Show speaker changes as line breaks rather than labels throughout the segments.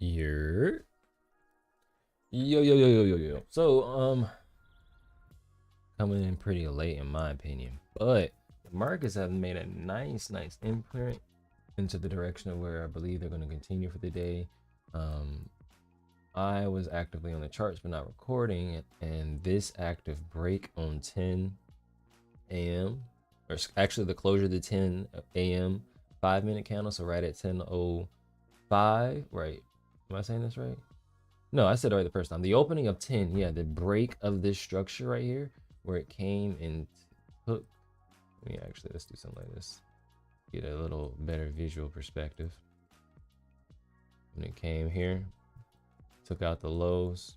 You're yo. So coming in pretty late in my opinion, but the markets have made a nice imprint into the direction of where I believe they're going to continue for the day. Um, I was actively on the charts but not recording, and this active break on 10 a.m. or actually the closure of the 10 a.m. 5-minute candle, so right at 10:05, right? Am I saying this right? No, I said it right the first time. The opening of 10, yeah, the break of this structure right here, where it came and took. Let me actually, let's do something like this. Get a little better visual perspective. When it came here, took out the lows,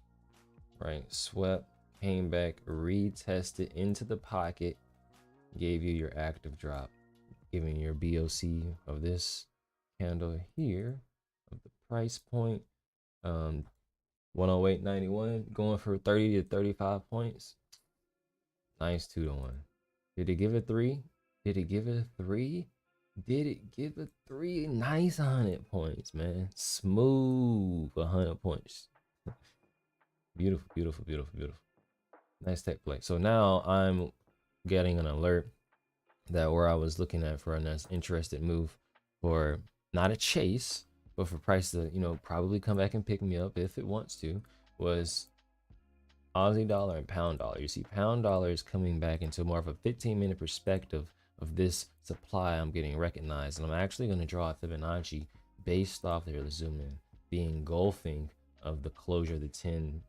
right? Swept, came back, retested into the pocket, gave you your active drop, giving your BOC of this candle here, of the price point. 108.91, going for 30 to 35 points. Nice 2-to-1. Did it give a 3? Did it give a 3? Did it give a 3? Nice 100 points, man. Smooth 100 points. Beautiful. Nice tech play. So now I'm getting an alert that where I was looking at for a nice interested move for not a chase, but for price to, probably come back and pick me up if it wants to, was Aussie dollar and pound dollar. You see pound dollar is coming back into more of a 15-minute perspective of this supply I'm getting recognized. And I'm actually going to draw a Fibonacci based off there, zoom in, the engulfing of the closure of the 10-15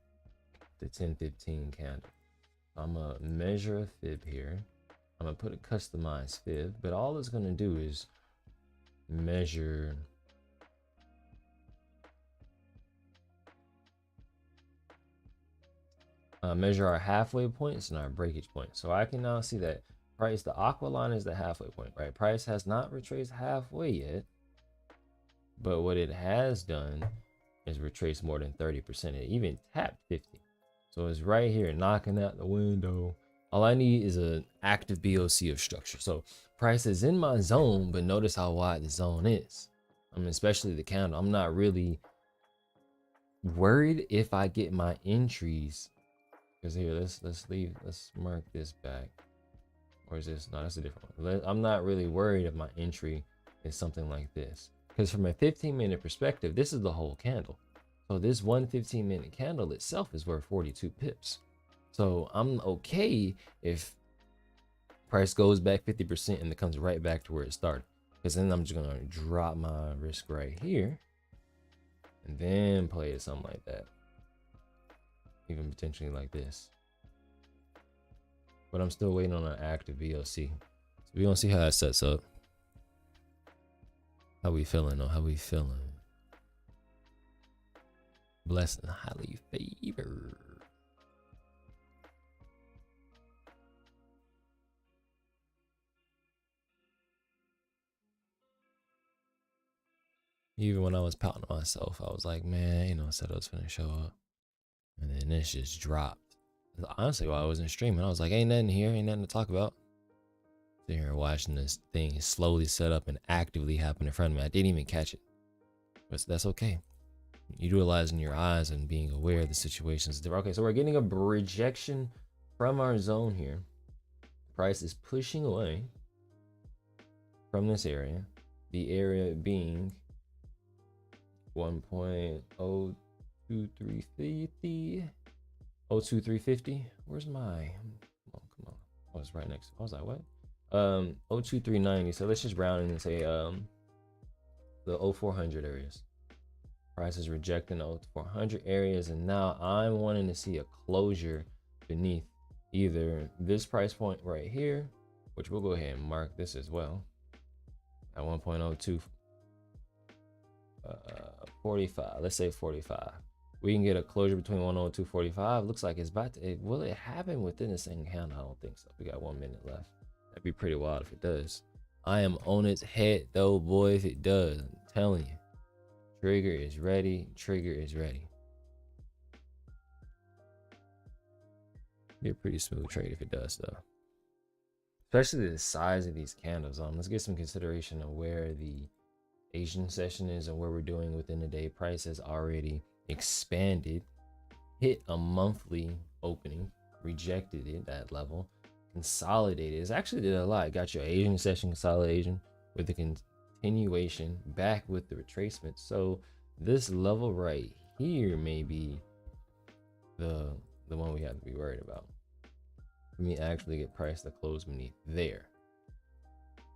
candle. I'm going to measure a fib here. I'm going to put a customized fib, but all it's going to do is measure measure our halfway points and our breakage points. So I can now see that price, the aqua line is the halfway point, right? Price has not retraced halfway yet, but what it has done is retrace more than 30%. It even tapped 50. So it's right here knocking out the window. All I need is an active BOC of structure. So price is in my zone, but notice how wide the zone is. I mean, especially the candle. I'm not really worried if I get my entries. Because here, let's mark this back. Or is this? No, that's a different one. I'm not really worried if my entry is something like this. Because from a 15-minute perspective, this is the whole candle. So this one 15-minute candle itself is worth 42 pips. So I'm okay if price goes back 50% and it comes right back to where it started. Because then I'm just going to drop my risk right here. And then play it something like that. Even potentially like this. But I'm still waiting on an active VOC. So we're gonna see how that sets up. How we feeling though? How we feeling? Blessed and highly favored. Even when I was pouting myself, I was like, man, I said I was finna show up. And then this just dropped. Honestly, while I wasn't streaming, I was like, ain't nothing here, ain't nothing to talk about. Sitting here watching this thing slowly set up and actively happen in front of me. I didn't even catch it. But that's okay. Utilizing your eyes and being aware of the situations. Okay, so we're getting a rejection from our zone here. Price is pushing away from this area. The area being 1.02350. 02350. Where's my? Come on. Oh, it's right next. I was like, what? 02390. So let's just round in and say the 0400 areas. Price is rejecting the 0400 areas, and now I'm wanting to see a closure beneath either this price point right here, which we'll go ahead and mark this as well at 1.02 45. Let's say 45. We can get a closure between 102.45. Looks like it's about to. Will it happen within the same candle? I don't think so. We got 1 minute left. That'd be pretty wild if it does. I am on its head though, boy. If it does, I'm telling you. Trigger is ready. Trigger is ready. Be a pretty smooth trade if it does, though. Especially the size of these candles. Let's get some consideration of where the Asian session is where we're doing within the day. Price has already expanded, hit a monthly opening, rejected it that level, consolidated. It's actually did a lot. Got your Asian session consolidation with the continuation back with the retracement. So this level right here may be the one we have to be worried about. For me actually get price to close beneath there,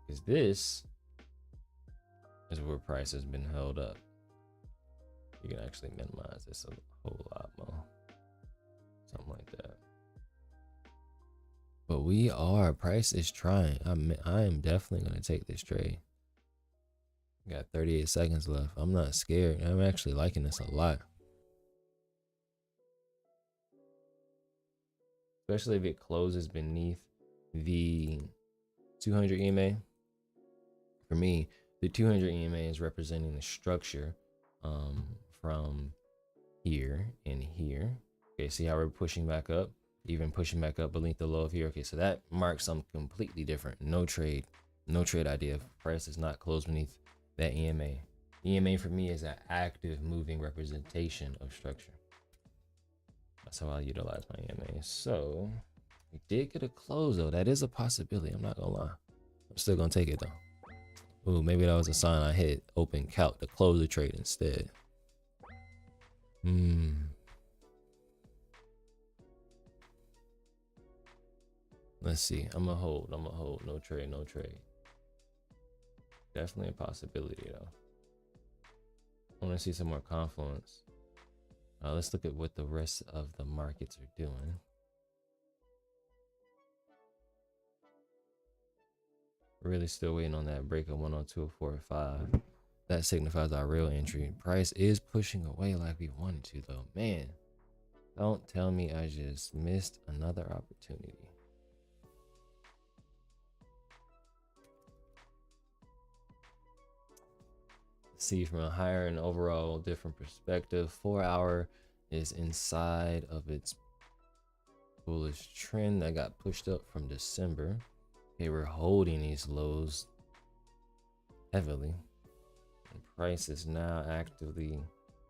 because this is where price has been held up. You can actually minimize this a whole lot more, something like that. But price is trying. I am definitely going to take this trade. Got 38 seconds left. I'm not scared. I'm actually liking this a lot. Especially if it closes beneath the 200 EMA. For me, the 200 EMA is representing the structure from here and here. Okay, see how we're pushing back up? Even pushing back up beneath the low of here. Okay, so that marks something completely different. No trade idea. Price is not closed beneath that EMA. EMA for me is an active moving representation of structure. That's how I utilize my EMA. So we did get a close though. That is a possibility. I'm not gonna lie. I'm still gonna take it though. Ooh, maybe that was a sign I hit open calc to close the trade instead. Let's see. I'm gonna hold. No trade. Definitely a possibility though. I want to see some more confluence. Let's look at what the rest of the markets are doing. Really still waiting on that break of 102.45. That signifies our real entry. Price is pushing away like we wanted to though. Man, don't tell me I just missed another opportunity. See from a higher and overall different perspective, 4 hour is inside of its bullish trend that got pushed up from December. Okay, we're holding these lows heavily, and price is now actively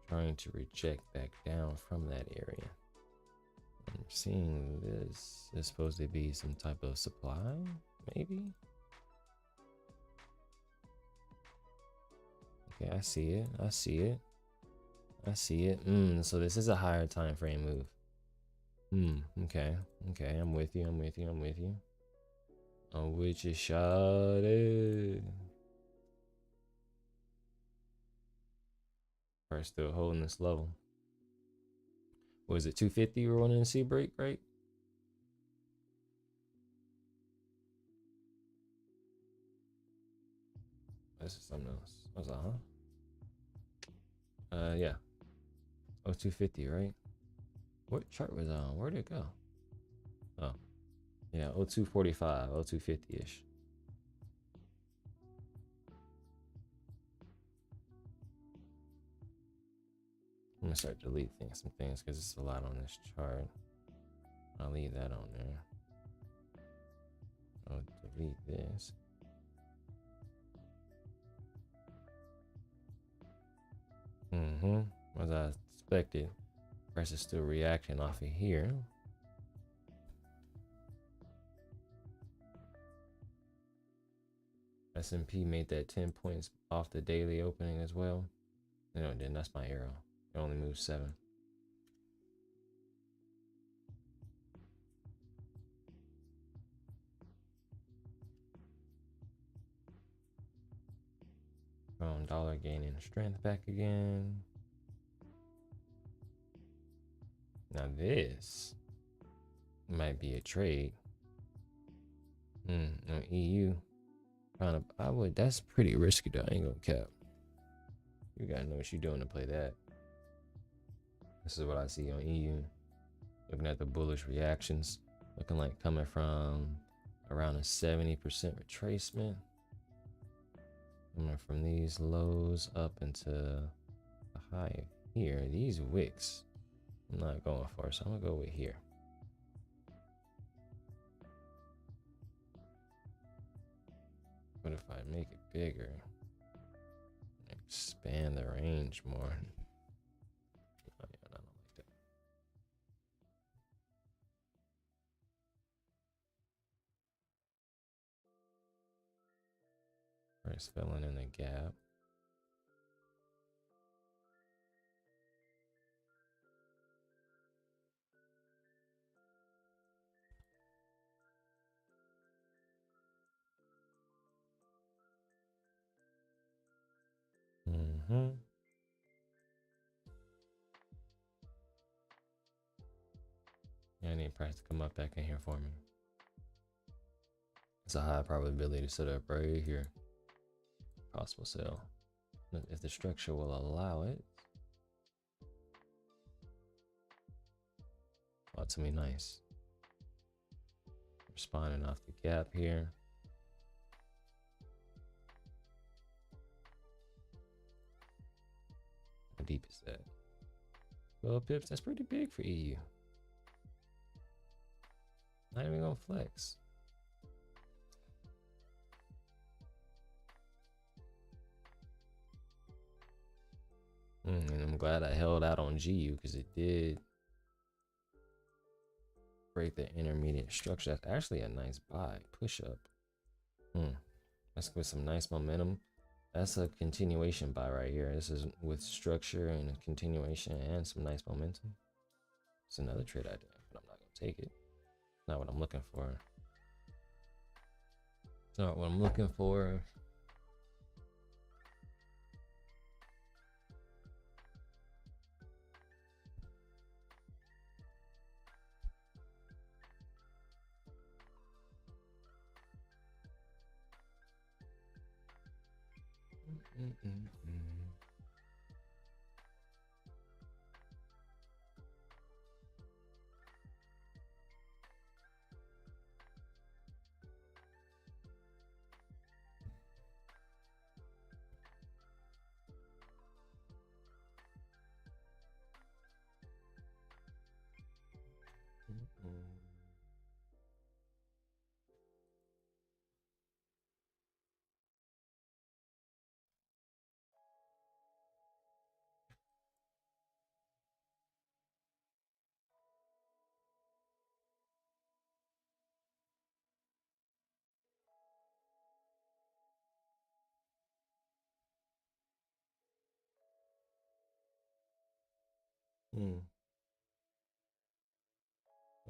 trying to reject back down from that area. I'm seeing this is supposed to be some type of supply, maybe. Okay, I see it. So this is a higher time frame move. Okay, I'm with you. I'm with you, shawty. We're still holding this level. Was it 250 we're wanting to see break, right? This is something else. What's that, huh? Yeah. Oh, 250, right? What chart was on? Where'd it go? Oh, yeah, 0245, 0250-ish. I'm gonna start deleting some things because it's a lot on this chart. I'll leave that on there. I'll delete this. As I expected, price is still reacting off of here. S&P made that 10 points off the daily opening as well. No, it didn't. That's my arrow. It only moved 7. Dollar gaining strength back again. Now this might be a trade. No, EU. That's pretty risky though. I ain't gonna cap. You gotta know what you're doing to play that. This is what I see on EU. Looking at the bullish reactions, looking like coming from around a 70% retracement. Coming from these lows up into the high here. These wicks I'm not going for, so I'm gonna go with here. What if I make it bigger? expand the range more. Oh, yeah, I don't like that. First filling in the gap. Mm-hmm. I need price to come up back in here for me. It's a high probability to set up right here. Possible sell. If the structure will allow it. Oh, to me, nice. Responding off the gap here. How deep is that? 12 pips. That's pretty big for EU. Not even gonna flex. And I'm glad I held out on GU because it did break the intermediate structure. That's actually a nice buy. Push up. Let's give some nice momentum. That's a continuation buy right here. This is with structure and a continuation and some nice momentum. It's another trade idea, but I'm not gonna take it. Not what I'm looking for. It's not what I'm looking for.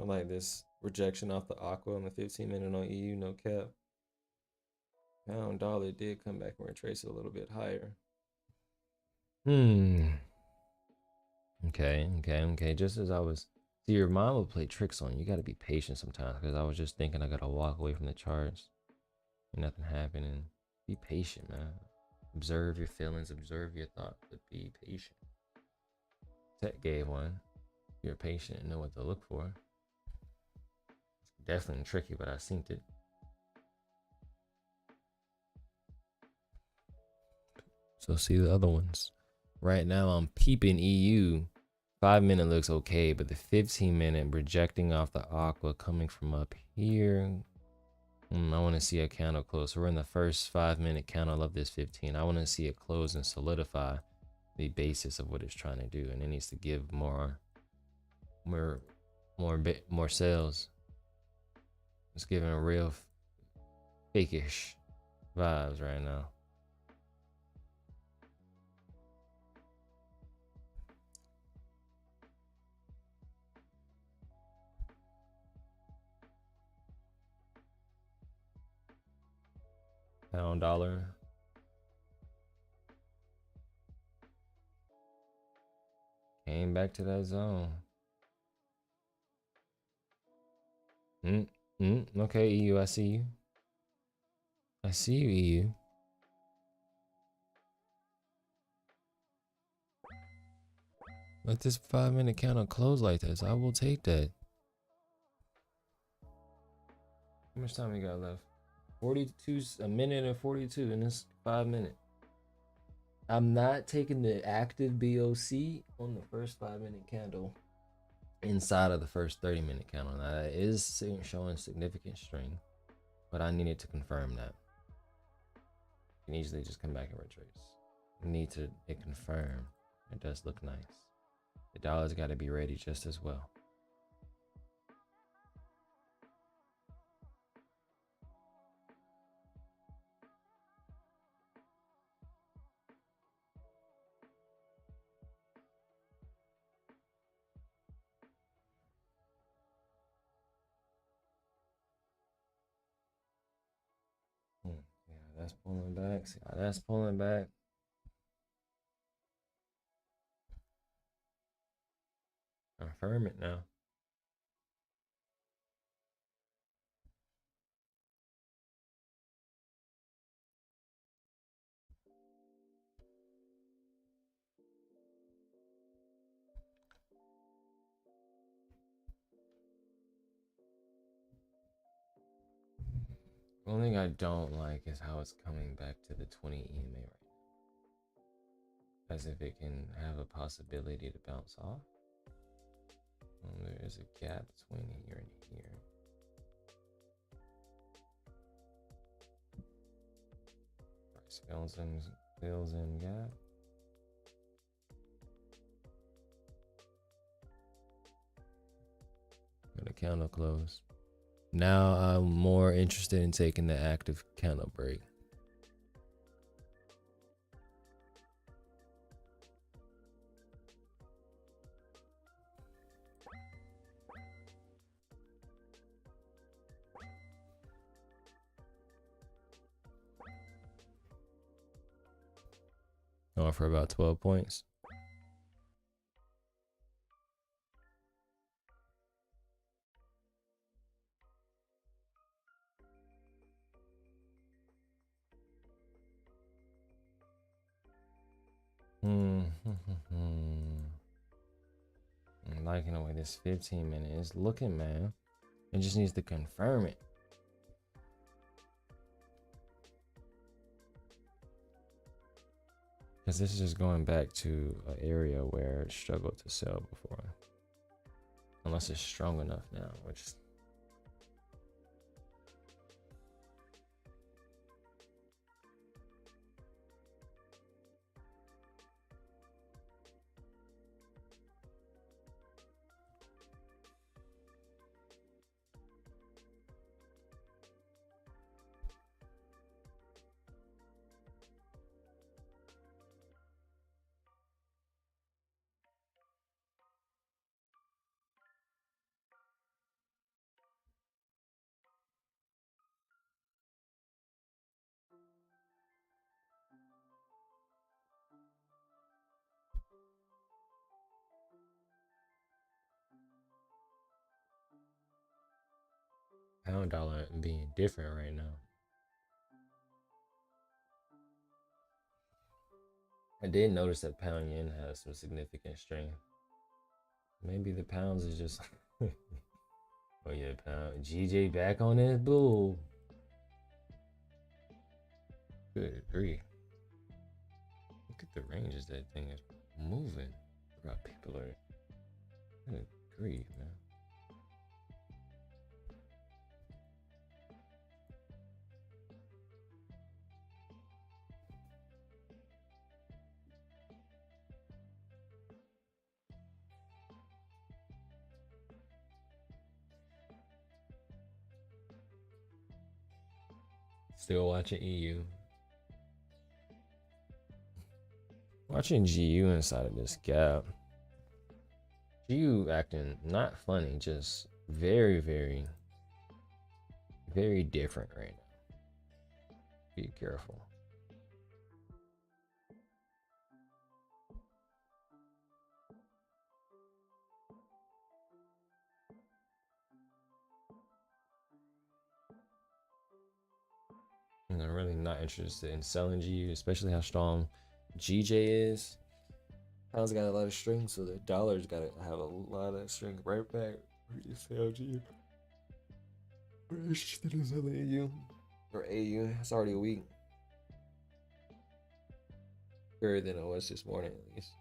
I like this rejection off the aqua on the 15-minute on EU, no cap. Pound dollar did come back and retrace it a little bit higher. Okay. Just as I was, see, your mind will play tricks on you. You got to be patient sometimes because I was just thinking I got to walk away from the charts and nothing happening. Be patient, man. Observe your feelings, observe your thoughts, but be patient. Tech gave one. You're patient and know what to look for. Definitely tricky, but I synced it. So see the other ones. Right now I'm peeping EU. 5-minute looks okay, but the 15-minute rejecting off the aqua coming from up here. I want to see a candle close. We're in the first 5-minute candle of this 15. I want to see it close and solidify the basis of what it's trying to do, and it needs to give more sales. It's giving a real fakish vibes right now. Pound dollar. Came back to that zone. Okay, EU, I see you. I see you, EU. Let this 5-minute candle close like this. I will take that. How much time we got left? 42, a minute and 42 in this 5-minute. I'm not taking the active BOC on the first 5-minute candle inside of the first 30-minute candle. Now that is showing significant strength, but I needed to confirm that. You can easily just come back and retrace. need to it confirmed. It does look nice. The dollar's got to be ready just as well. Yeah, that's pulling back. See how that's pulling back. Confirm it now. The only thing I don't like is how it's coming back to the 20 EMA right now. As if it can have a possibility to bounce off. There is a gap between here and here. Price fills in gap. And the candle close. Now I'm more interested in taking the active candle break. Going for about 12 points. I'm liking the way this 15-minute is looking, man. It just needs to confirm it. Because this is just going back to an area where it struggled to sell before. Unless it's strong enough now, which pound dollar being different right now. I did notice that pound yen has some significant strength. Maybe the pounds is just oh yeah, pound GJ back on that bull. Good grief. Look at the ranges that thing is moving. About people are good grief, man. Still watching EU. Watching GU inside of this gap. GU acting not funny, just very, very, very different right now. Be careful. And I'm really not interested in selling GU, especially how strong GJ is. Pound's got a lot of strength, so the dollar's got to have a lot of strength right back. You sell GU. We're interested in selling AU. Or AU, it's already weak. Better than it was this morning, at least.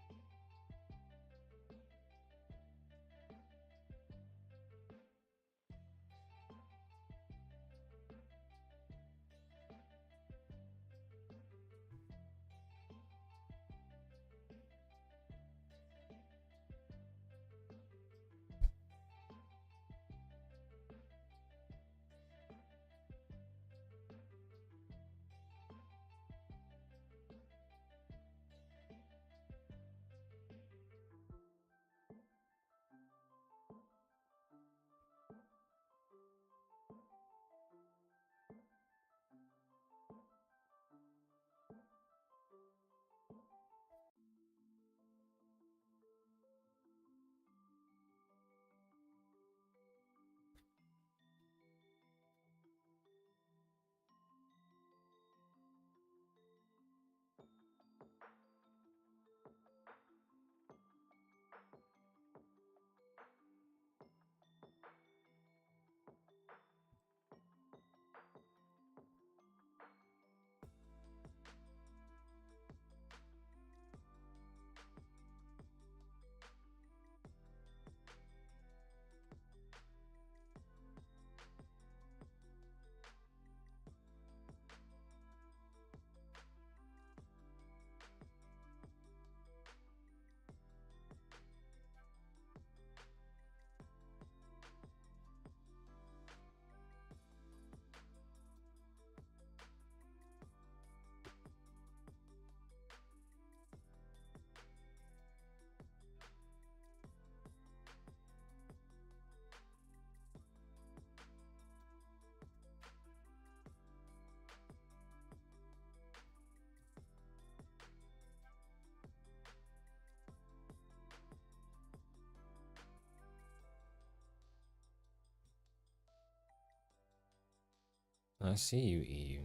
I see you, EU.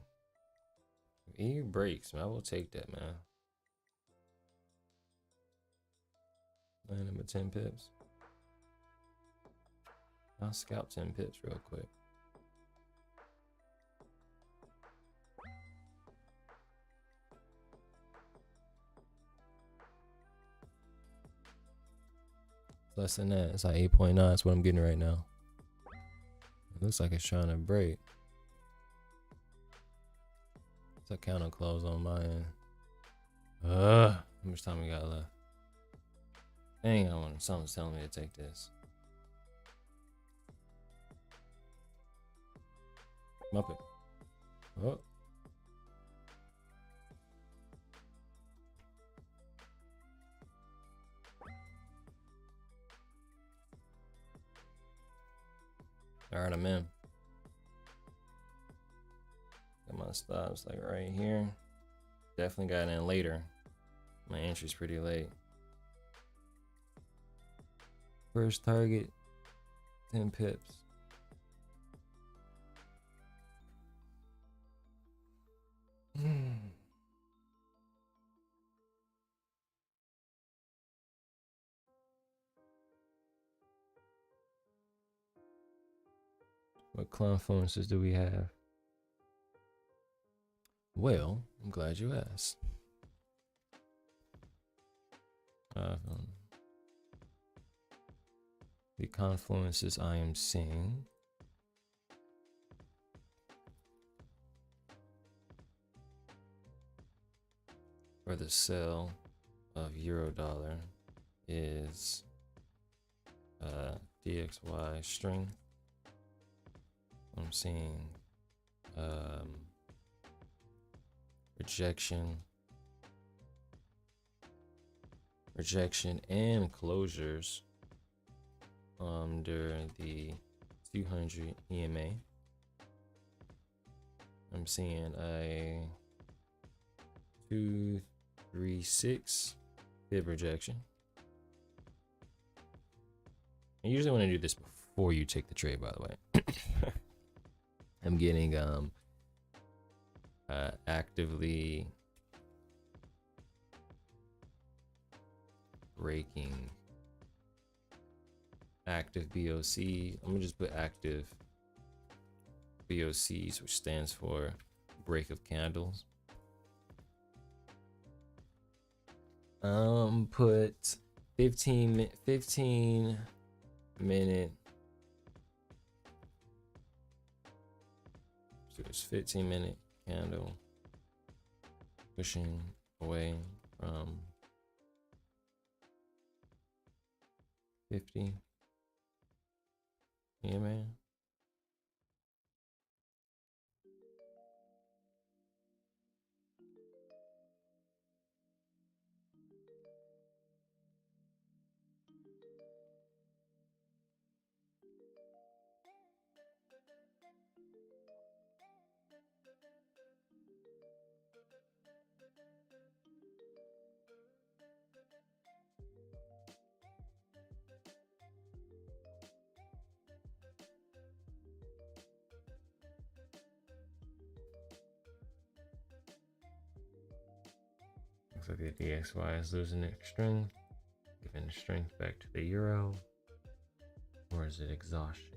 EU breaks, man. I will take that, man. Line number 10 pips. I'll scalp 10 pips real quick. Less than that. It's like 8.9. That's what I'm getting right now. It looks like it's trying to break. It's a counter close on my end. How much time we got left? Dang, someone's telling me to take this. Muppet. Oh. Alright, I'm in. Got my stops like right here. Definitely got in later. My entry's pretty late. First target, 10 pips. What confluences do we have? Well, I'm glad you asked. The confluences I am seeing for the sell of euro dollar is DXY string. I'm seeing rejection and closures under the 200 EMA. I'm seeing a 236 fib rejection. I usually want to do this before you take the trade, by the way. I'm getting actively breaking active BOC. I'm gonna just put active BOCs, which stands for break of candles. Put 15 minute. So it's 15-minute candle pushing away from 50 EMA. Looks like the DXY is losing its strength, giving the strength back to the euro. Or is it exhaustion?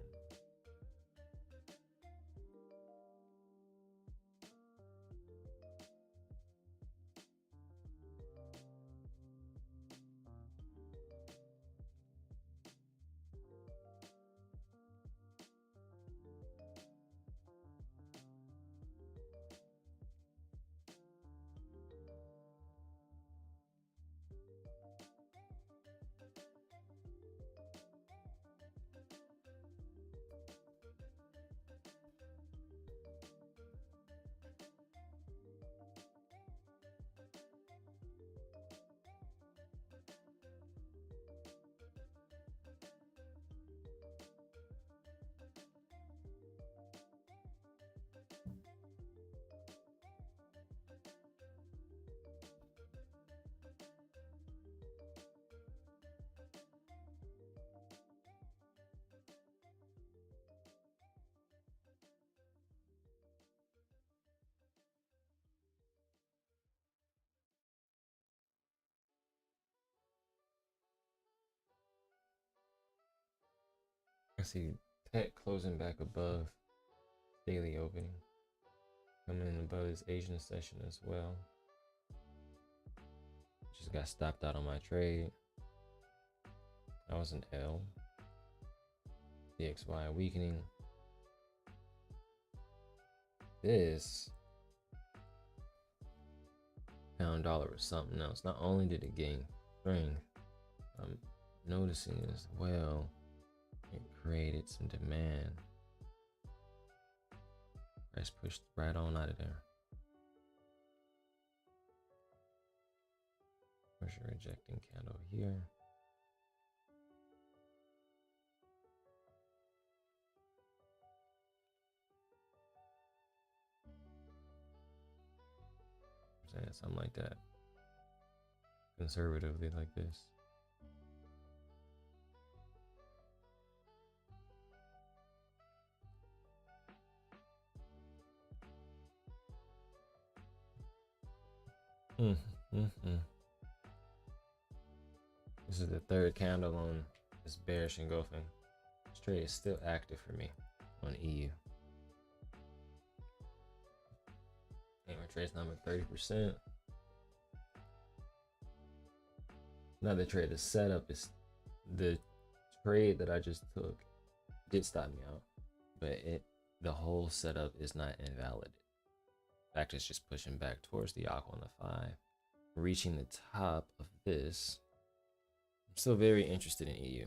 see tech closing back above daily opening, coming in above this Asian session as well. Just got stopped out on my trade. That was an L. DXY weakening. This pound dollar was something else. Not only did it gain strength, I'm noticing as well it created some demand. Price pushed right on out of there. Pressure rejecting candle here. Saying something like that. Conservatively like this. This is the third candle on this bearish engulfing. This trade is still active for me on EU. And my trade's number 30%. Not the trade, the setup is the trade that I just took did stop me out, but the whole setup is not invalid. In fact, it's just pushing back towards the aqua on the 5, reaching the top of this. I'm still very interested in EU.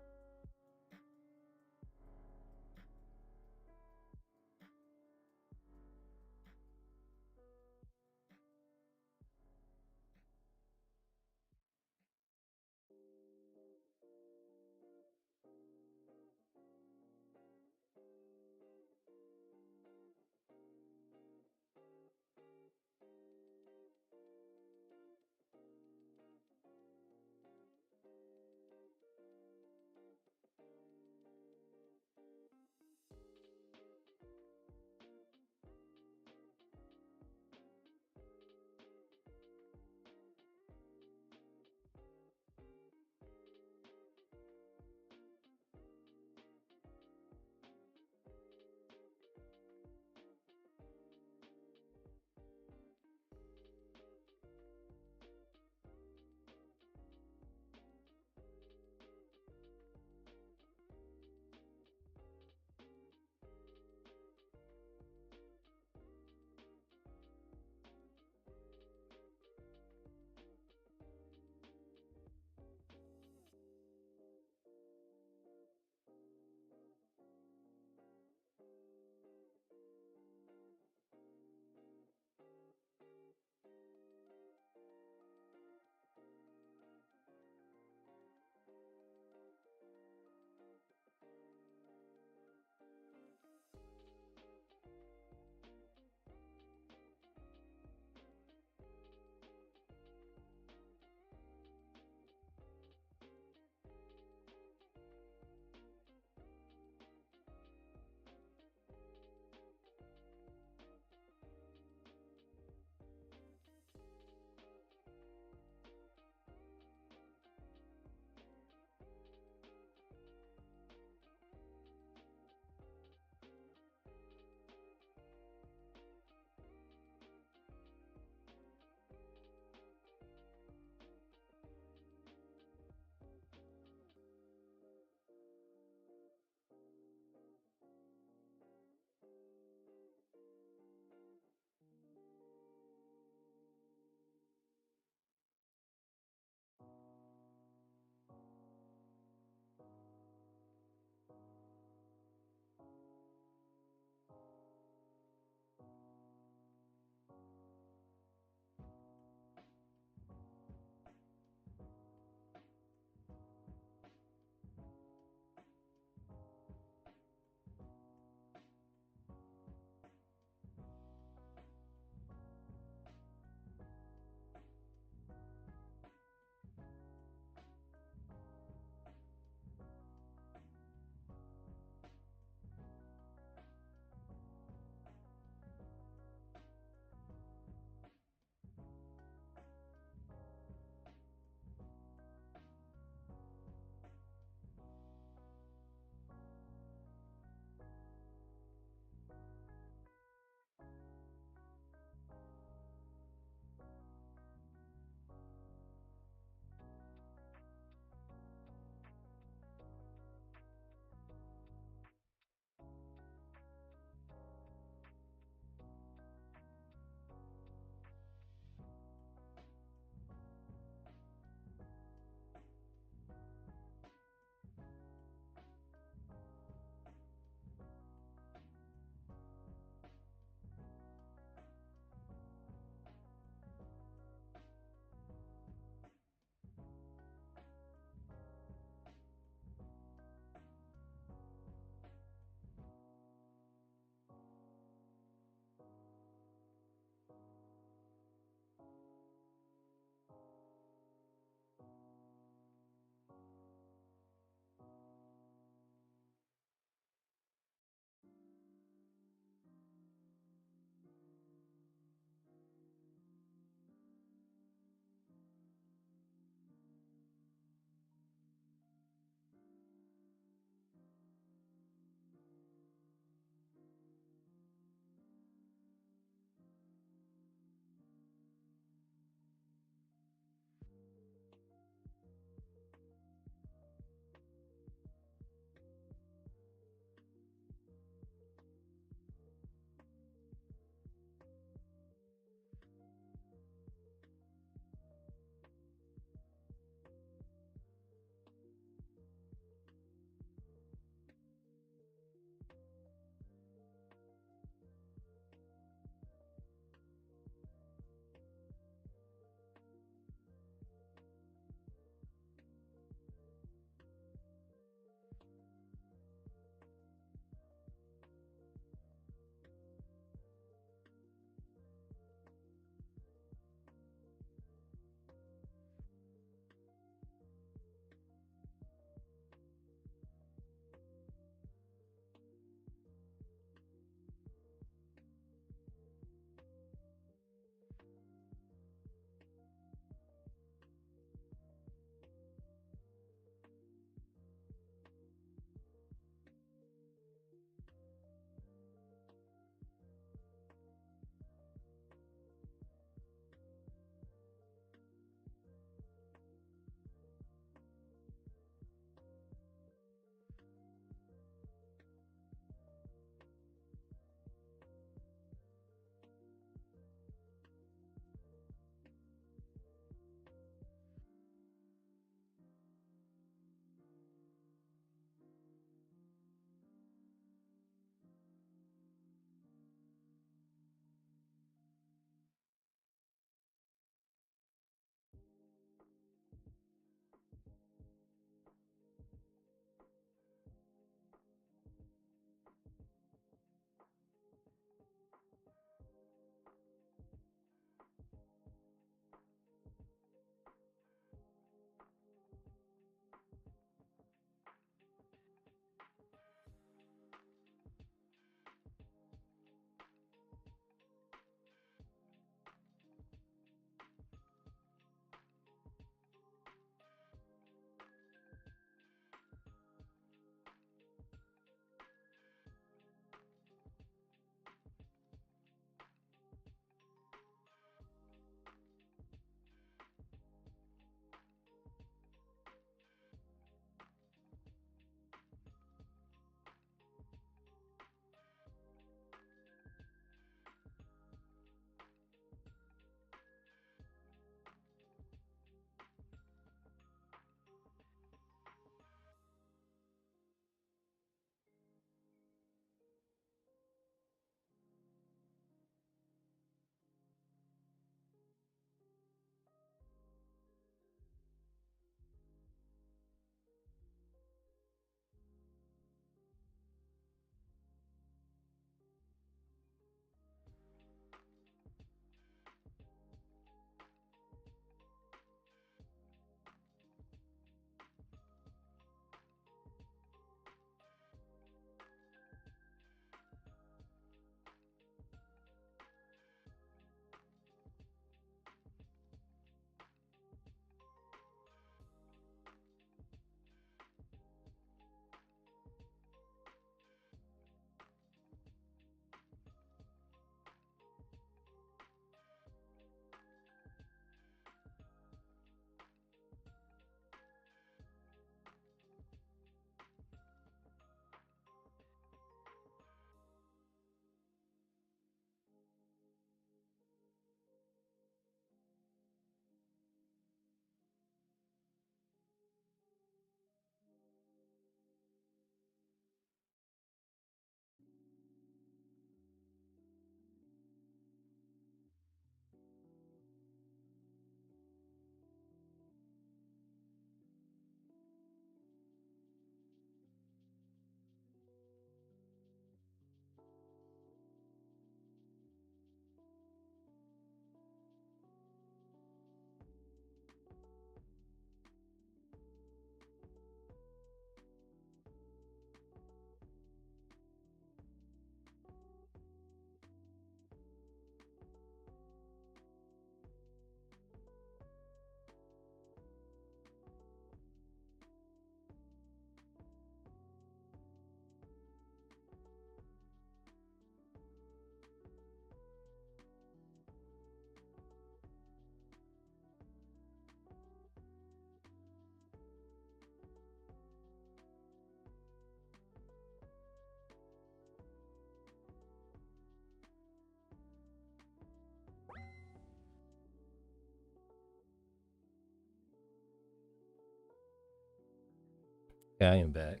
Yeah, I am back.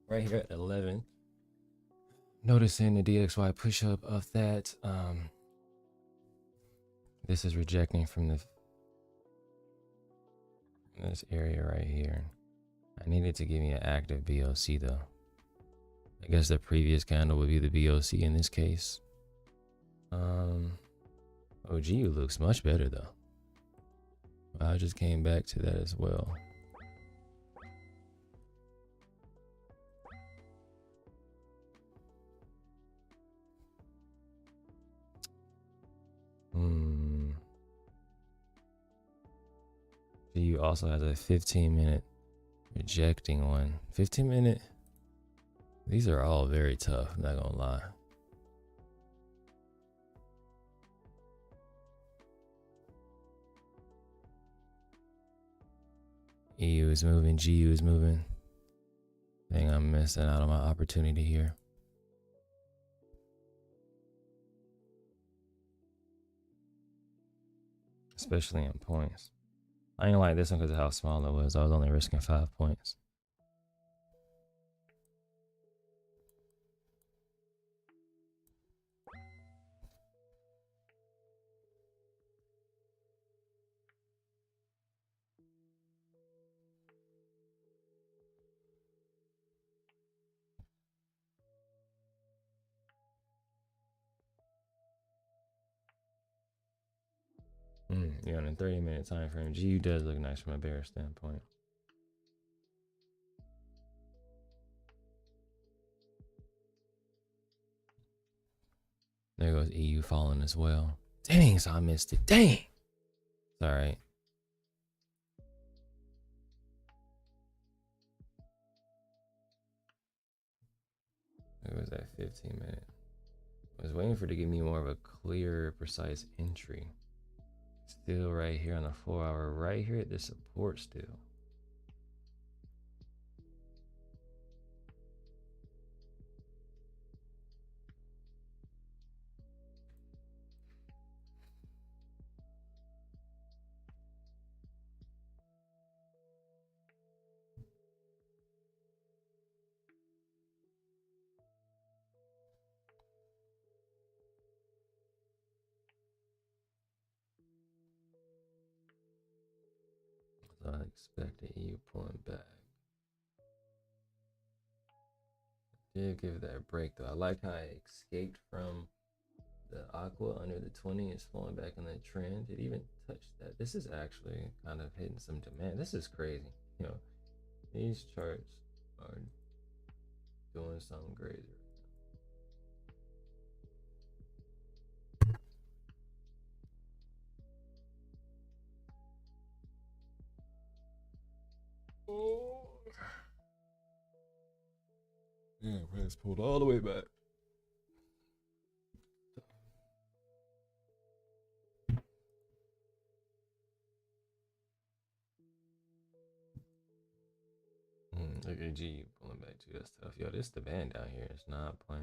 Right here at 11. Noticing the DXY push up of that. This is rejecting from this area right here. I needed to give me an active BOC though. I guess the previous candle would be the BOC in this case. OGU looks much better though. I just came back to that as well. GU also has a 15-minute rejecting one. 15-minute. These are all very tough, I'm not gonna lie. EU is moving, GU is moving. I think I'm missing out on my opportunity here. Especially in points. I ain't like this one because of how small it was. I was only risking 5 points. Yeah, on a 30-minute time frame, GU does look nice from a bear standpoint. There goes EU falling as well. Dang, so I missed it. Dang. It's all right. It was that 15-minute. I was waiting for it to give me more of a clear, precise entry. Still right here on the 4-hour, right here at the support still. So I expected EU pulling back. Did give that a break though. I like how I escaped from the aqua under the 20. It's falling back in the trend. It even touched that. This is actually kind of hitting some demand. This is crazy. You know, these charts are doing something crazy. Oh. Yeah, price pulled all the way back. Look at G pulling back too. That's tough. Yo, this the band down here. It's not playing.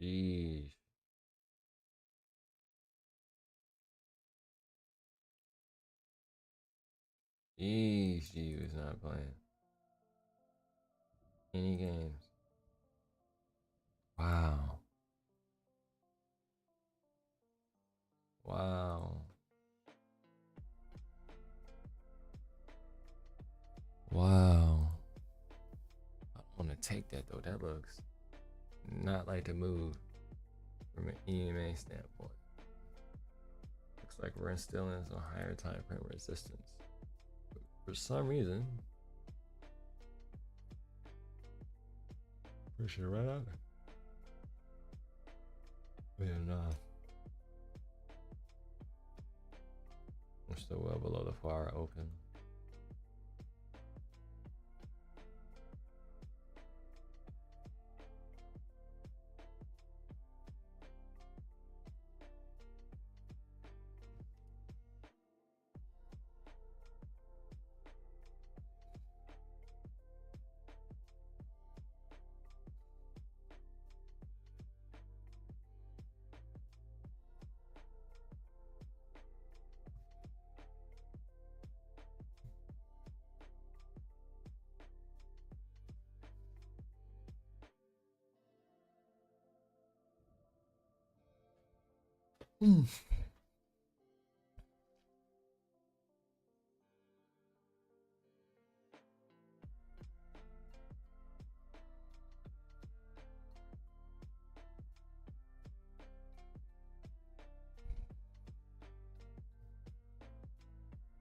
Jeez. Jeez, G is not playing any games. Wow. Wow. Wow. I don't want to take that though. That looks not like the move from an EMA standpoint. Looks like we're instilling some higher time frame resistance. But for some reason, push it right out there. Yeah, nah. We're still well below the 4-hour open. Mm.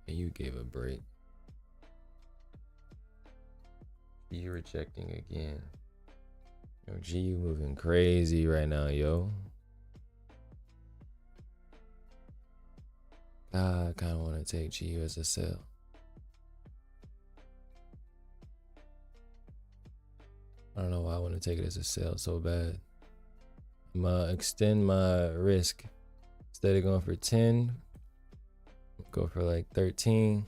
You gave a break. You rejecting again. Yo, G, you moving crazy right now, yo. I kind of want to take GU as a sell. I don't know why I want to take it as a sell so bad. I'm gonna extend my risk. Instead of going for 10, go for like 13.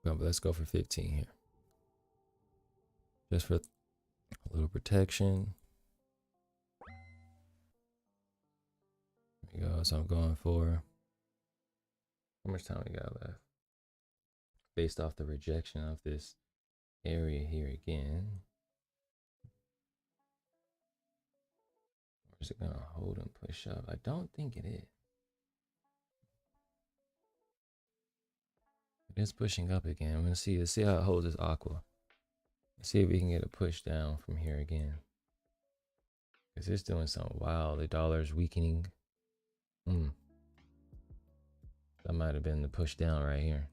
But let's go for 15 here. Just for a little protection. There we go. So I'm going for, how much time we got left? Based off the rejection of this area here again. Or is it gonna hold and push up? I don't think it is. It is pushing up again. I'm gonna see. Let's see how it holds this aqua. Let's see if we can get a push down from here again. Cause it's doing something wild. The dollar's weakening. That might have been the push down right here.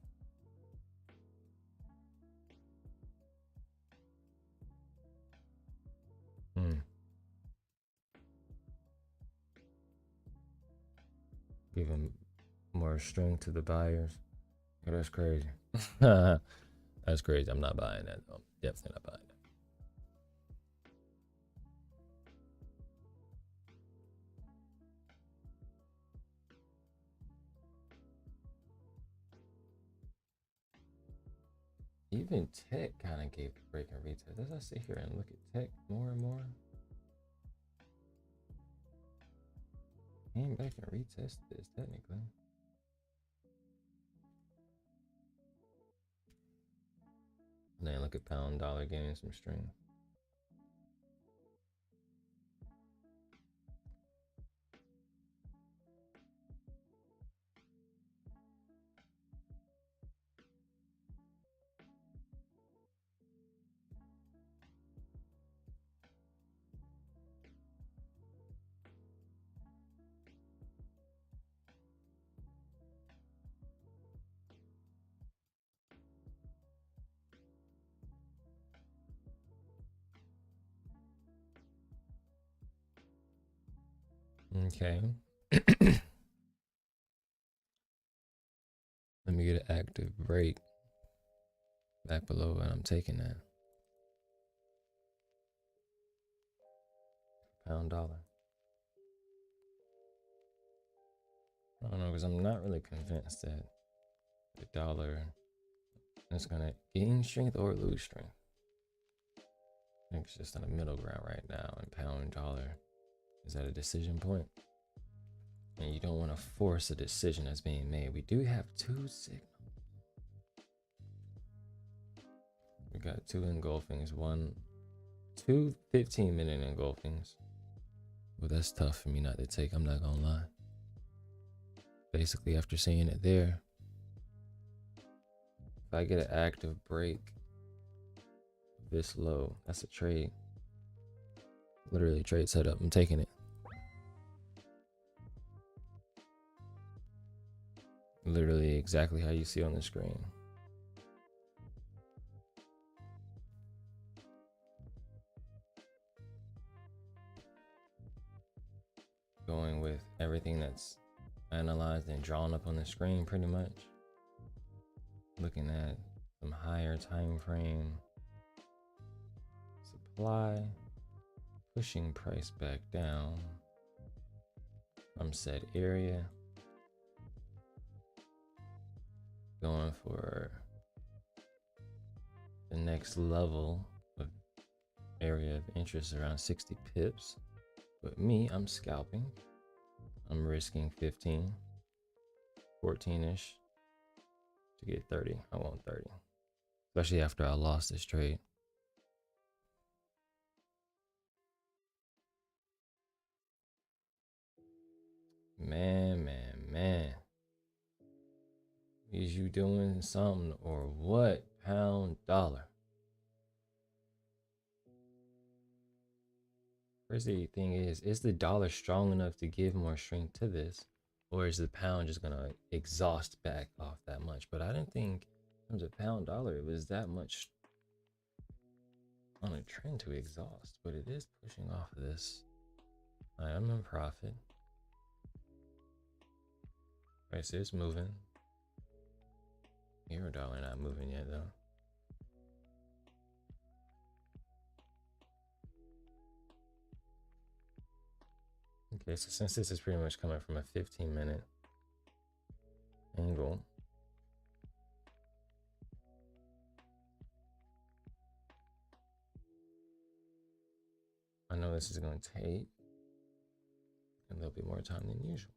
Giving more strength to the buyers. Oh, that's crazy. That's crazy. I'm not buying that though. Definitely not buying that. Even tech kind of gave the break and retest. As I sit here and look at tech more and more, came back and retest this technically. And then look at pound dollar gaining some strength. Okay. Let me get an active break back below, and I'm taking that. Pound dollar. I don't know, because I'm not really convinced that the dollar is going to gain strength or lose strength. I think it's just on the middle ground right now, and pound dollar is at a decision point. And you don't want to force a decision that's being made. We do have two signals. We got two engulfings, two 15-minute engulfings. Well, that's tough for me not to take, I'm not gonna lie. Basically, after seeing it there, if I get an active break this low, that's a trade. Literally trade setup, I'm taking it. Literally exactly how you see on the screen. Going with everything that's analyzed and drawn up on the screen pretty much. Looking at some higher time frame supply, pushing price back down from said area. Going for the next level of area of interest around 60 pips. But me, I'm scalping. I'm risking 15, 14-ish to get 30. I want 30, especially after I lost this trade. Man. Is you doing something or what? Pound dollar. Crazy thing is the dollar strong enough to give more strength to this? Or is the pound just gonna exhaust back off that much? But I didn't think in terms of pound dollar it was that much on a trend to exhaust, but it is pushing off of this. I am in profit. Price is moving. Euro dollar not moving yet though. Okay, so since this is pretty much coming from a 15-minute angle, I know this is going to take a little bit more time than usual.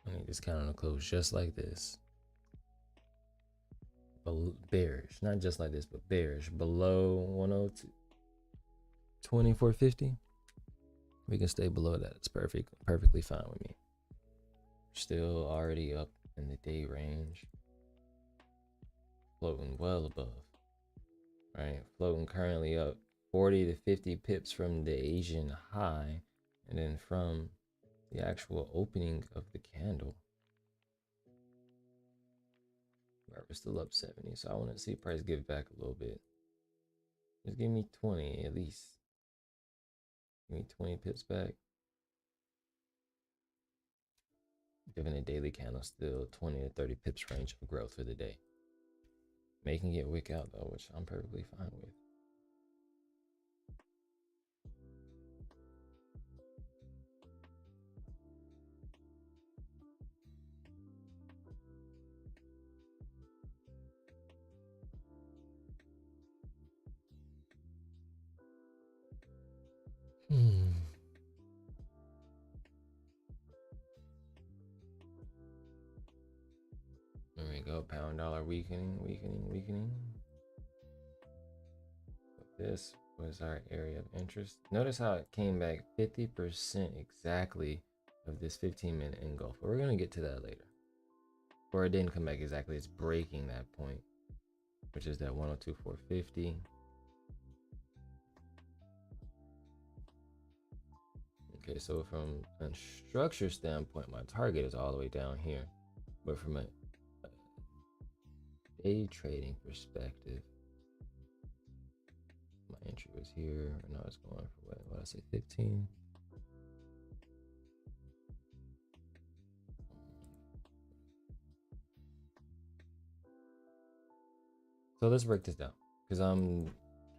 I need this candle to close just like this. Bearish, not just like this, but bearish below 102, 2450. We can stay below that. It's perfectly fine with me. Still already up in the day range, floating well above, right? Floating currently up 40 to 50 pips from the Asian high, and then from the actual opening of the candle, we're still up 70. So I want to see price give back a little bit. Just give me 20 at least. Give me 20 pips back. Giving a daily candle still 20 to 30 pips range of growth for the day. Making it wick out though, which I'm perfectly fine with. There we go, pound dollar weakening. This was our area of interest. Notice how it came back 50% exactly of this 15-minute engulf. But we're gonna get to that later. Or it didn't come back exactly, it's breaking that point, which is that 102.450. Okay, so from a structure standpoint, my target is all the way down here. But from a day trading perspective, my entry was here. Now it's going for what I say, 15. So let's break this down because I'm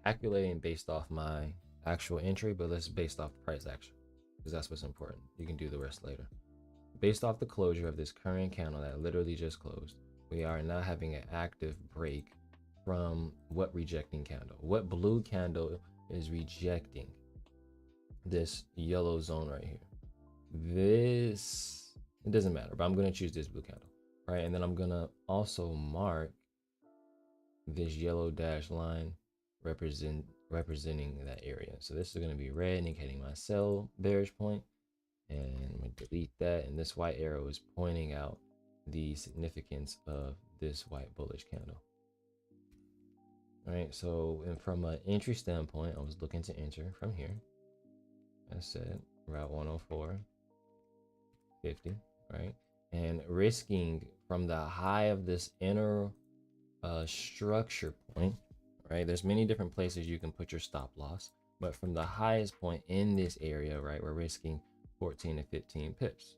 calculating based off my actual entry, but let's based off price action because that's what's important. You can do the rest later. Based off the closure of this current candle that literally just closed, we are now having an active break from what rejecting candle? What blue candle is rejecting this yellow zone right here? This, it doesn't matter, but I'm going to choose this blue candle, right? And then I'm going to also mark this yellow dash line representing that area. So this is going to be red, indicating my sell bearish point, and I'm going to delete that. And this white arrow is pointing out the significance of this white bullish candle. All right, so and from an entry standpoint, I was looking to enter from here. I said around 104.50, right? And risking from the high of this inner structure point, right? There's many different places you can put your stop loss, but from the highest point in this area, right, we're risking 14 to 15 pips.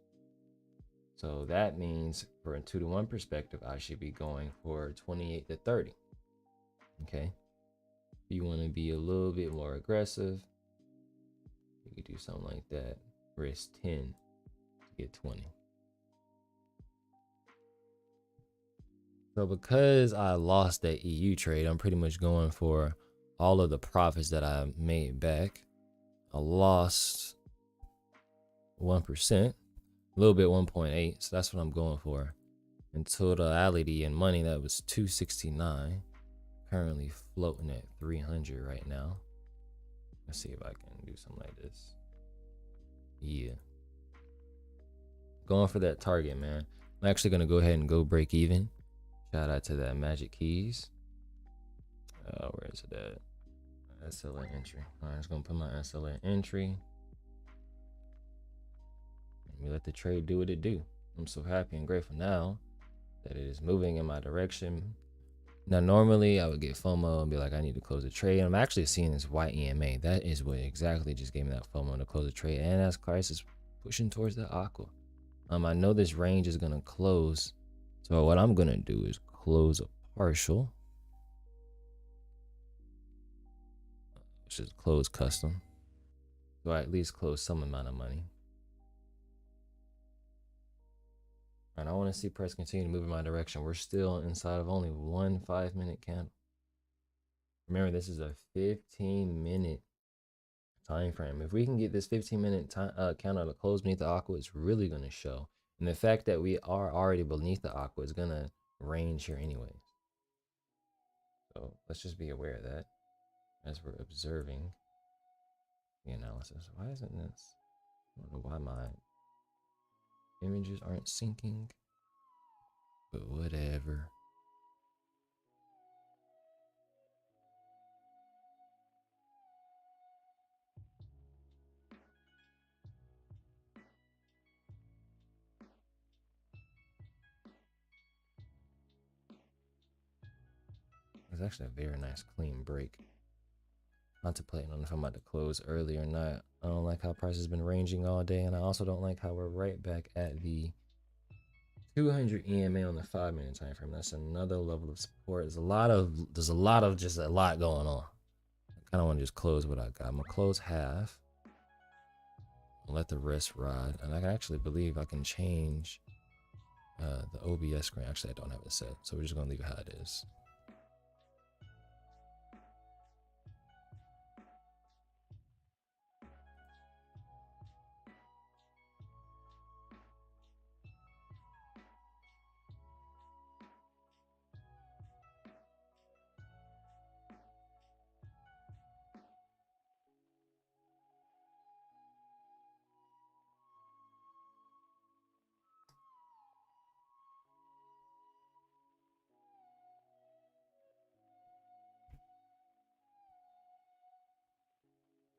So that means for a 2-to-1 perspective, I should be going for 28 to 30. Okay. If you want to be a little bit more aggressive, you could do something like that. Risk 10 to get 20. So because I lost that EU trade, I'm pretty much going for all of the profits that I made back. I lost 1%, a little bit, 1.8. So that's what I'm going for. In totality in money, that was 269. Currently floating at 300 right now. Let's see if I can do something like this. Yeah. Going for that target, man. I'm actually going to go ahead and go break even. Shout out to that Magic Keys. Where is it at? SLA entry. All right, I'm just going to put my SLA entry. And we let the trade do what it do. I'm so happy and grateful now that it is moving in my direction. Now, normally I would get FOMO and be like, I need to close the trade. I'm actually seeing this white EMA. That is what exactly just gave me that FOMO to close the trade. And as Christ is pushing towards the aqua. I know this range is going to close. So what I'm going to do is close a partial. Which is close custom. So I at least close some amount of money. And I want to see price continue to move in my direction. We're still inside of only one 5-minute candle. Remember, this is a 15-minute time frame. If we can get this 15-minute candle to close beneath the aqua, it's really going to show. And the fact that we are already beneath the aqua is going to range here anyways. So let's just be aware of that as we're observing the analysis. Why isn't this? I don't know why my images aren't syncing, but whatever. It's actually a very nice clean break. Contemplating on if I'm about to close early or not. I don't like how price has been ranging all day, and I also don't like how we're right back at the 200 EMA on the 5-minute time frame. That's another level of support. There's a lot of going on. I kind of want to just close what I got. I'm gonna close half. I'll let the rest ride, and I actually believe I can change the OBS screen. Actually, I don't have it set, so we're just gonna leave it how it is.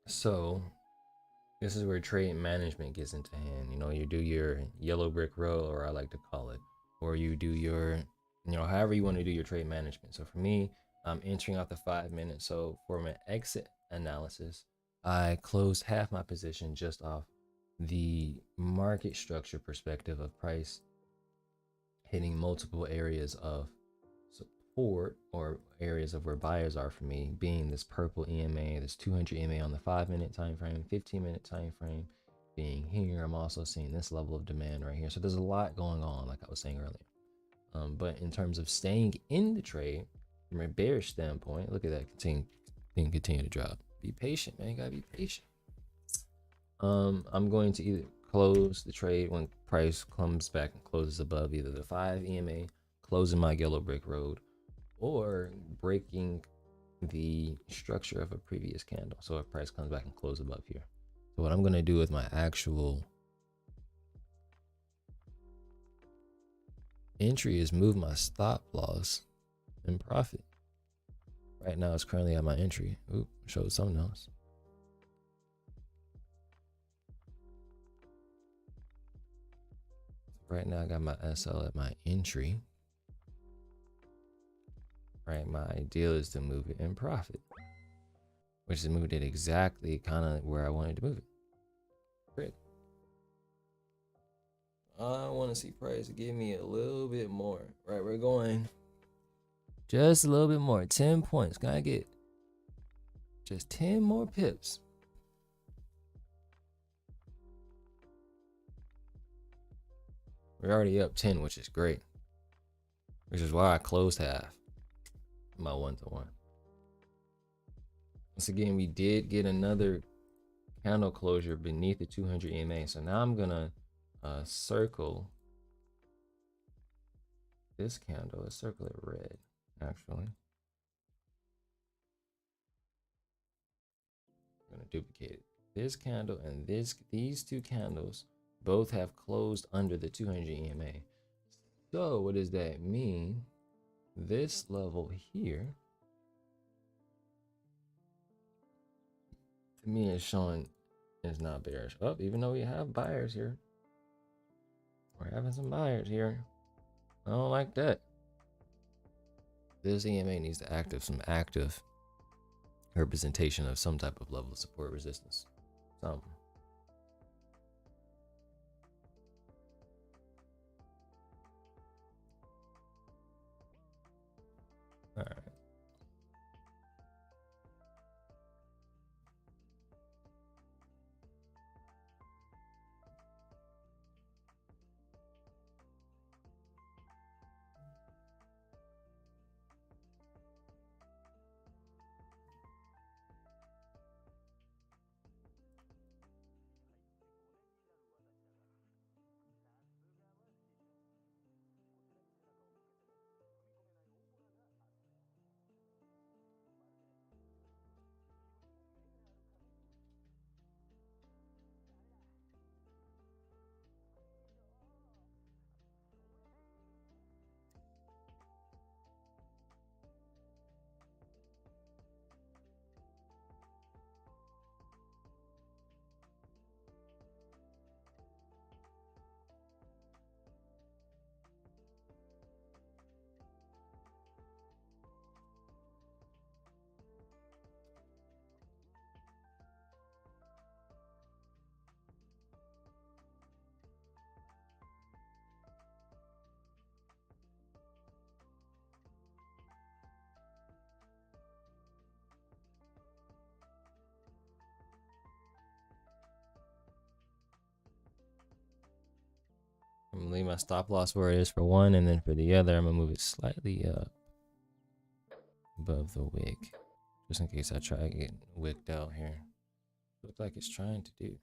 So this is where trade management gets into hand. You know, you do your yellow brick road, or I like to call it, or you do your, however you want to do your trade management. So for me, I'm entering out the 5 minutes. So for my exit analysis, I closed half my position just off the market structure perspective of price hitting multiple areas of support, or areas of where buyers are for me, being this purple EMA, this 200 EMA on the 5-minute time frame, 15-minute time frame being here. I'm also seeing this level of demand right here. So there's a lot going on, like I was saying earlier. But in terms of staying in the trade from a bearish standpoint, look at that, continue to drop. Be patient, man. You gotta be patient. I'm going to either close the trade when price comes back and closes above either the 5 EMA, closing my yellow brick road, or breaking the structure of a previous candle. So if price comes back and close above here. So what I'm going to do with my actual entry is move my stop loss and profit. Right now it's currently at my entry. Oop, showed something else. Right now I got my SL at my entry. Right, my ideal is to move it in profit, which is moved it exactly kind of where I wanted to move it. Great. I want to see price give me a little bit more. Right, we're going just a little bit more. 10 points. Can I get just 10 more pips? We're already up 10, which is great. Which is why I closed half my 1-to-1. Once again, we did get another candle closure beneath the 200 EMA. So now I'm gonna circle this candle. Let's circle it red, actually. I'm gonna duplicate it. This candle and these two candles both have closed under the 200 EMA. So what does that mean? This level here, to me, is showing is not bearish. Oh, even though we have buyers here, we're having some buyers here. I don't like that. This EMA needs to active some active representation of some type of level of support resistance. Something. All right. I'm gonna leave my stop loss where it is for one, and then for the other, I'm gonna move it slightly up above the wick, just in case I try to get wicked out here. Looks like it's trying to do.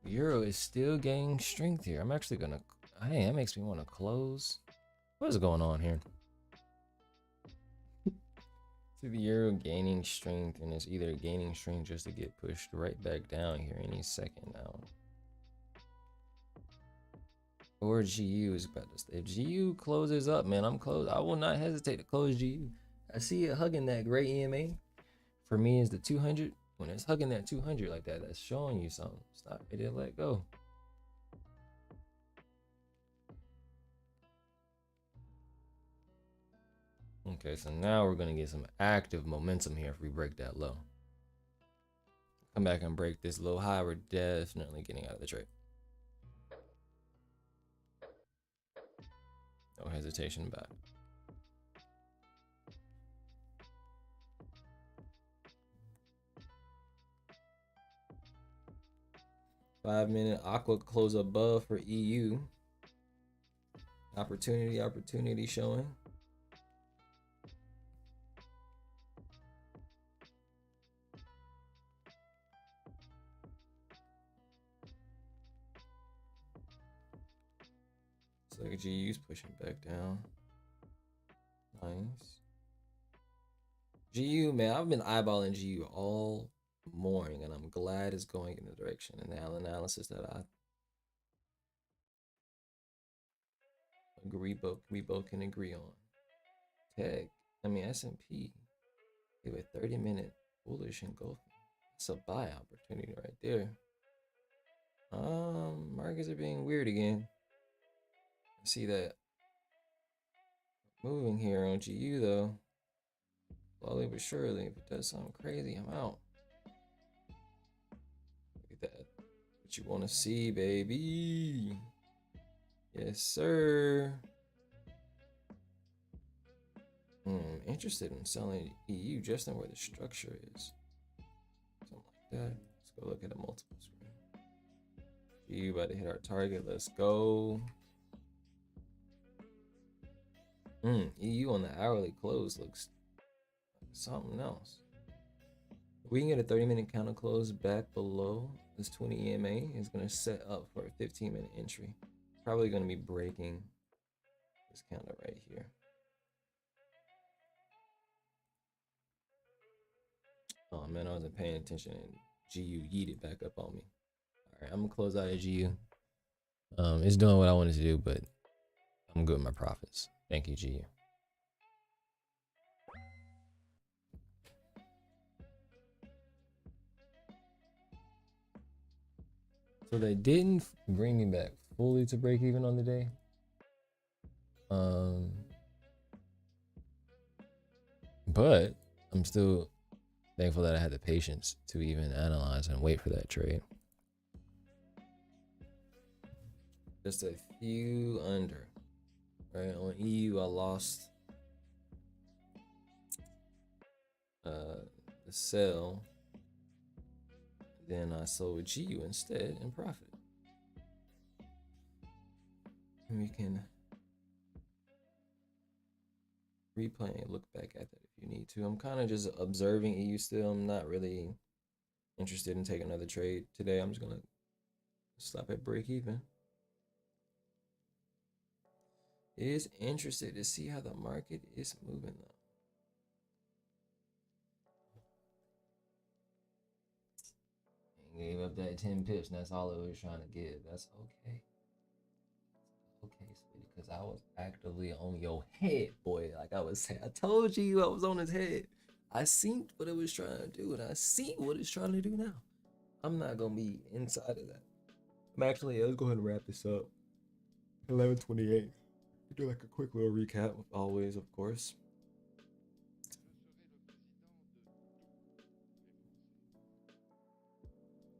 Euro is still gaining strength here. I'm actually gonna. Hey, that makes me want to close. What is going on here? See the euro gaining strength, and it's either gaining strength just to get pushed right back down here any second now, or GU is about to stay. If GU closes up, man, I'm close. I will not hesitate to close GU. I see it hugging that gray EMA. For me, is the 200. When it's hugging that 200 like that, that's showing you something. Stop it and let go. Okay, so now we're gonna get some active momentum here if we break that low. Come back and break this low high, we're definitely getting out of the trade. No hesitation about it. Five-minute aqua close above for EU. Opportunity showing. So GU's pushing back down. Nice. GU, man, I've been eyeballing GU all morning, and I'm glad it's going in the direction and the analysis that I we both can agree on. S&P gave a 30-minute bullish engulfing. It's a buy opportunity right there. Markets are being weird again. I see that moving here on GU though. Slowly but surely, if it does something crazy, I'm out. Look at that. What you want to see, baby? Yes, sir. Interested in selling EU just in where the structure is. Something like that. Let's go look at a multiple screen. EU about to hit our target. Let's go. EU on the hourly close looks like something else. We can get a 30-minute counter close back below this 20 EMA. Is going to set up for a 15-minute entry. Probably going to be breaking this counter right here. Oh man, I wasn't paying attention and GU yeeted back up on me. All right, I'm gonna close out at GU. It's doing what I wanted to do, but I'm good with my profits. Thank you, GU. So they didn't bring me back fully to break even on the day. But I'm still thankful that I had the patience to even analyze and wait for that trade. Just a few under. Right, on EU I lost the sell. Then I sold GU instead and profit. And we can replay and look back at that if you need to. I'm kind of just observing EU still. I'm not really interested in taking another trade today. I'm just gonna stop at break even. Is interested to see how the market is moving though. Gave up that 10 pips, and that's all it was trying to give. That's okay. Okay, sweetie, because I was actively on your head, boy. Like I was saying, I told you I was on his head. I seen what it was trying to do, and I see what it's trying to do now. I'm not gonna be inside of that. I'm actually, let's go ahead and wrap this up. 11:28. Do like a quick little recap, always, of course.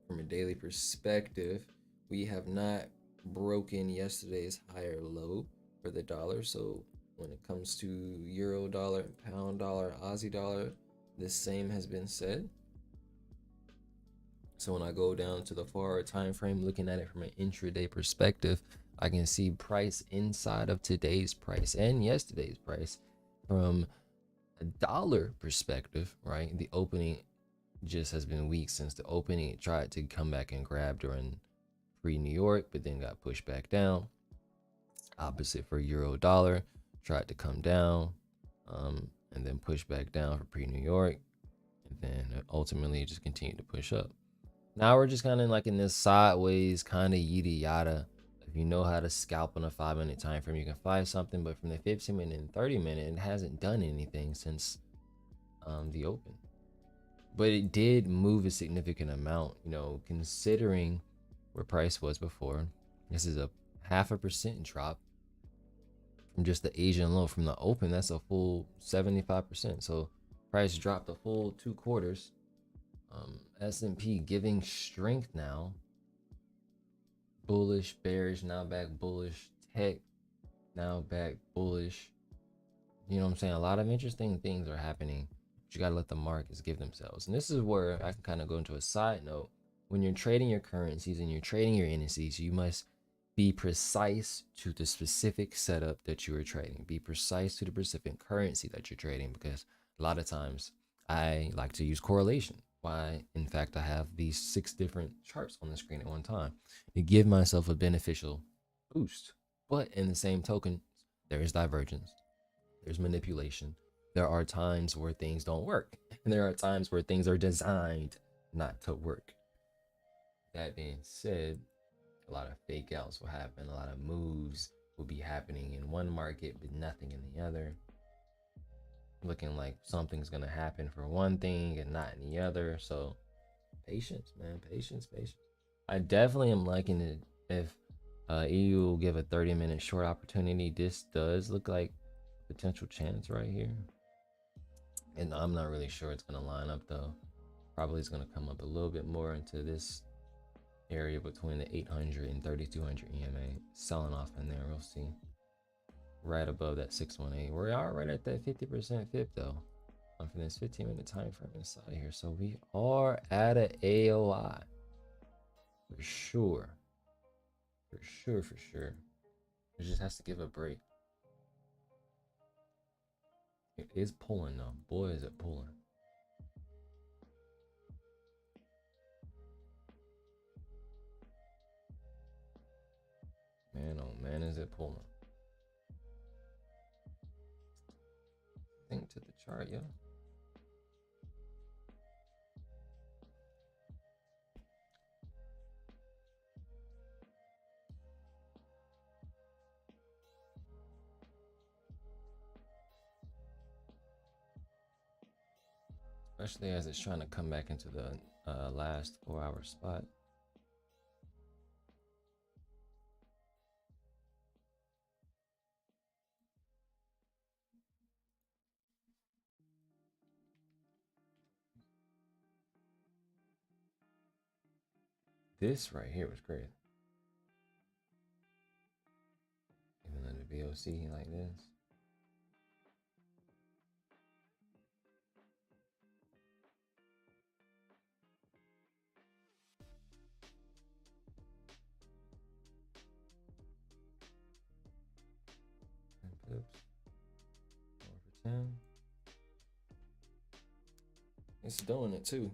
From a daily perspective, we have not broken yesterday's higher low for the dollar. So when it comes to euro dollar, pound dollar, Aussie dollar, the same has been said. So when I go down to the 4-hour time frame, looking at it from an intraday perspective, I can see price inside of today's price and yesterday's price. From a dollar perspective, right? The opening just has been weak since the opening. It tried to come back and grab during pre-New York, but then got pushed back down. Opposite for euro dollar, tried to come down, and then push back down for pre-New York, and then ultimately just continued to push up. Now we're just kind of like in this sideways kind of yada yada. If you know how to scalp on a 5-minute time frame, you can find something, but from the 15-minute and 30-minute, it hasn't done anything since the open. But it did move a significant amount, you know, considering where price was before. This is a 0.5% drop from just the Asian low. From the open, that's a full 75%. So price dropped a full 2 quarters. S&P giving strength now. Bullish, bearish, now back bullish. Tech, now back bullish. You know what I'm saying? A lot of interesting things are happening. But you gotta let the markets give themselves. And this is where I can kind of go into a side note. When you're trading your currencies and you're trading your indices, you must be precise to the specific setup that you are trading. Be precise to the specific currency that you're trading, because a lot of times I like to use correlation. Why, in fact, I have these 6 different charts on the screen at one time to give myself a beneficial boost. But in the same token, there is divergence, there's manipulation. There are times where things don't work, and there are times where things are designed not to work. That being said, a lot of fake outs will happen, a lot of moves will be happening in one market but nothing in the other, looking like something's gonna happen for one thing and not in the other. So patience, man, patience. I definitely am liking it. If EU will give a 30-minute short opportunity, this does look like a potential chance right here, and I'm not really sure it's gonna line up though. Probably it's gonna come up a little bit more into this area between the 800 and 3200 EMA, selling off in there. We'll see. right above that 618. We are right at that 50% FIP though. For this 15-minute time frame inside of here. So we are at an AOI. For sure. For sure, for sure. It just has to give a break. It is pulling though. Boy, is it pulling. Man, oh man, is it pulling. Think to the chart, yo. Especially as it's trying to come back into the last 4-hour spot. This right here was crazy. Even though the VOC like this. Pips. 4 for 10. It's doing it too.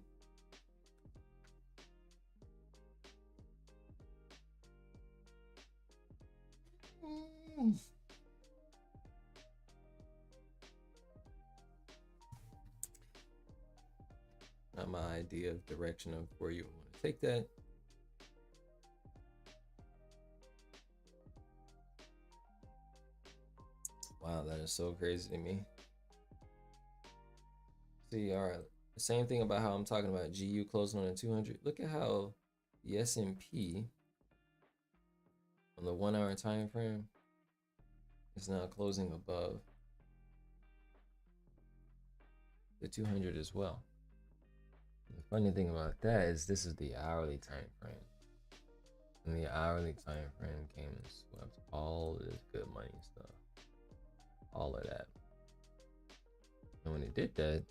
Not my idea of direction of where you want to take that. Wow, that is so crazy to me. See, all right, the same thing about how I'm talking about GU closing on a 200. Look at how the S&P on the 1-hour time frame is now closing above the 200 as well. The funny thing about that is this is the hourly time frame. And the hourly time frame came and swept all this good money stuff. All of that. And when it did that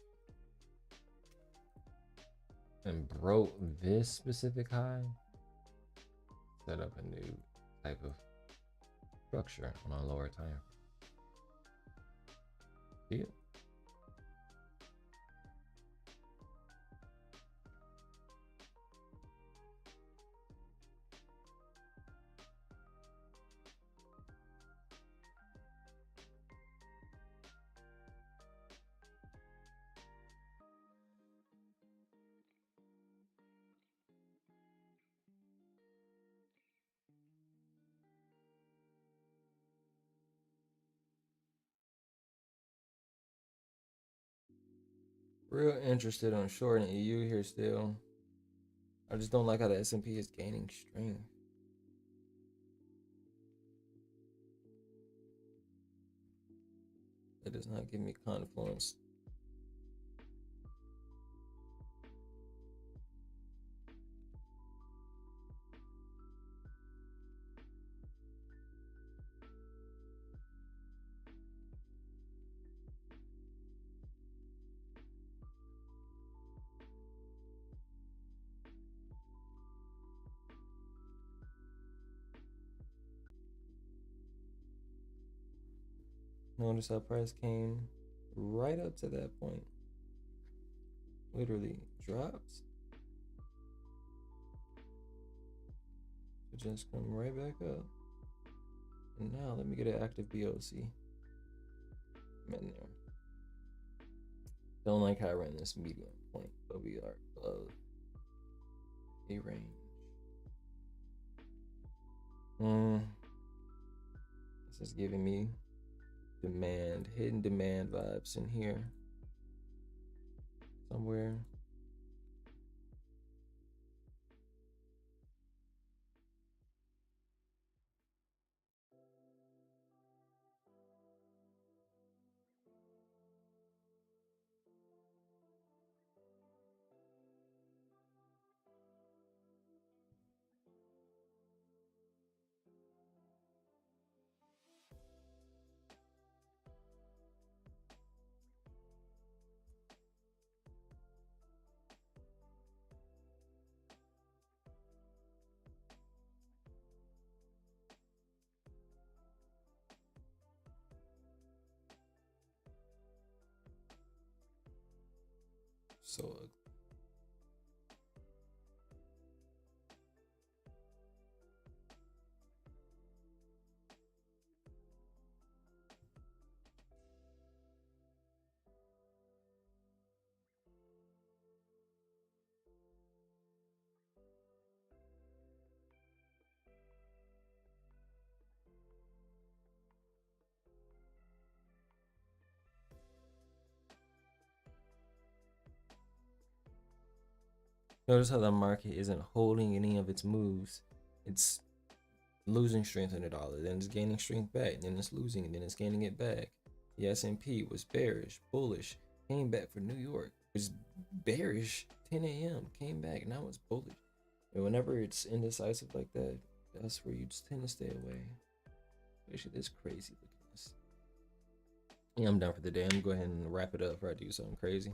and broke this specific high, set up a new type of structure on a lower time. See it? Real interested on short and EU here still. I just don't like how the S&P is gaining strength. It does not give me confluence. Notice how price came right up to that point. Literally dropped. It just come right back up. And now let me get an active BOC. I'm in there. Don't like how I ran this medium point, but we are above a range. This is giving me demand, hidden demand vibes in here somewhere. So ugly. Notice how the market isn't holding any of its moves. It's losing strength in the dollar, then it's gaining strength back, then it's losing, and then it's gaining it back. The S&P was bearish, bullish, came back for New York. It was bearish 10 a.m. came back, now it's bullish. And whenever it's indecisive like that, that's where you just tend to stay away. Especially this crazy. Look at this. Yeah, I'm done for the day. I'm gonna go ahead and wrap it up before I do something crazy,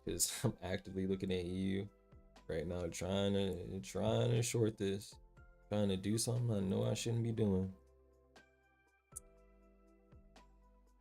because I'm actively looking at EU right now, trying to short this, trying to do something I know I shouldn't be doing.